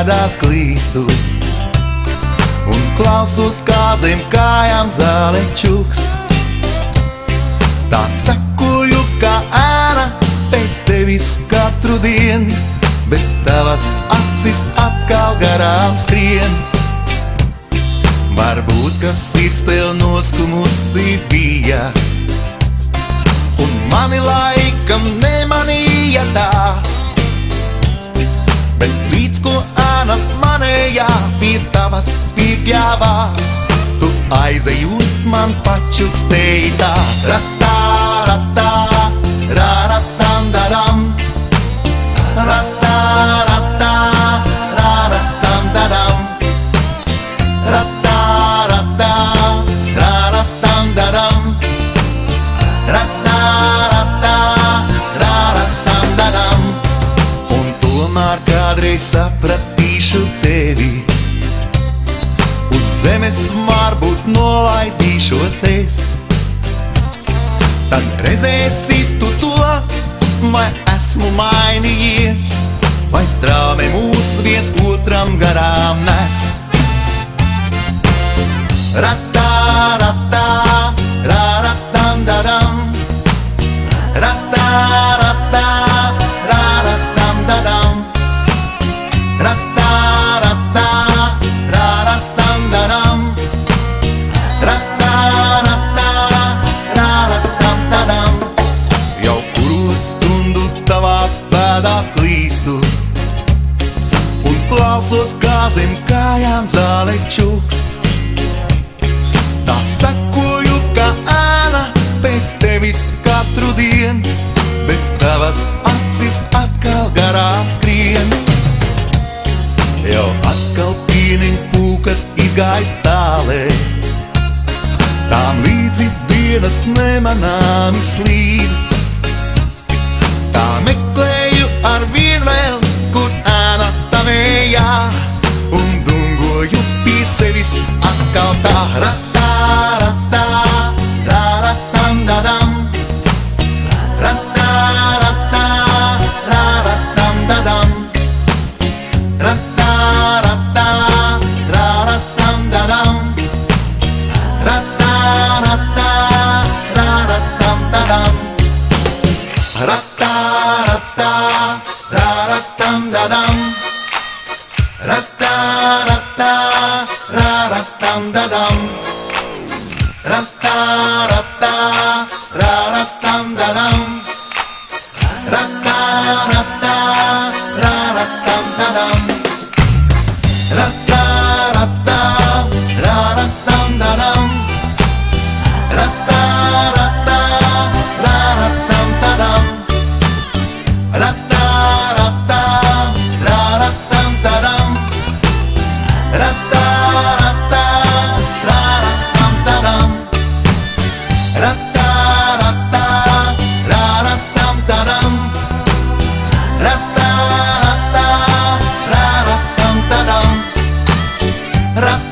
pēdās klīstu un klausos, kā zem kājām zāle čukst. Tā sekoju kā ēna pēc tevis katru dienu, bet tavas acis atkal garām skrien. Varbūt, ka sirds tev noskumusi bija, un mani laikam nemanīja tā. Bet līdz ko ēna manējā pie tavas piekļāvās, tu aizejot man pačukstēji tā. Ratā, ratā, rāratam dadam, ratā, ratā, rāratam dadam, ratā, ratā, rāratam dadam, ratā, ratā, rāratam dadam. Un tomēr kādreiz sapratīšu tevi, uz zemes varbūt nolaidīšos es. Tad redzēsi tu to, vai esmu mainījies, vai strāme mūs viens otram garām nes. Ratā, ratā, rāratam dadam, ratā, ratā, rāratam dadam, ratā, ratā, rāratam dadam, ratā, ratā, rāratam dadam. Jau kuru stundu tavās pēdās klīstu un klausos, kā zem kājām zāle čukst. Tā sekoju kā ēna pēc tevis katru dienu, bet tavas acis atkal garām skrien. Jau atkal pieniņ pūkas izgājis tālē, tām līdzi dienas nemanāmi slīd. Tā meklēju ar vien vēl, kur ēna tavējā, un dungoju pie sevis atkal tā. Ratā, ratā, rāratam dadam, ratā, ratā, rāratam dadam, ratā, ratā, rāratam dadam, ratā, ratā, rāratam dadam, ratā, ratā, rāratam dadam, ratā, ratā, rāratam dadam, ratā, ratā, rāratam dadam, ratā, ratā, rāratam dadam, ratā, ratā, rāratam dadam, ratā, ratā, rāratam dadam, ratā, ratā, rāratam dadam, ratā, ratā, rāratam dadam, ratā, ratā, rāratam dadam, ratā, ratā, rāratam dadam, ratā.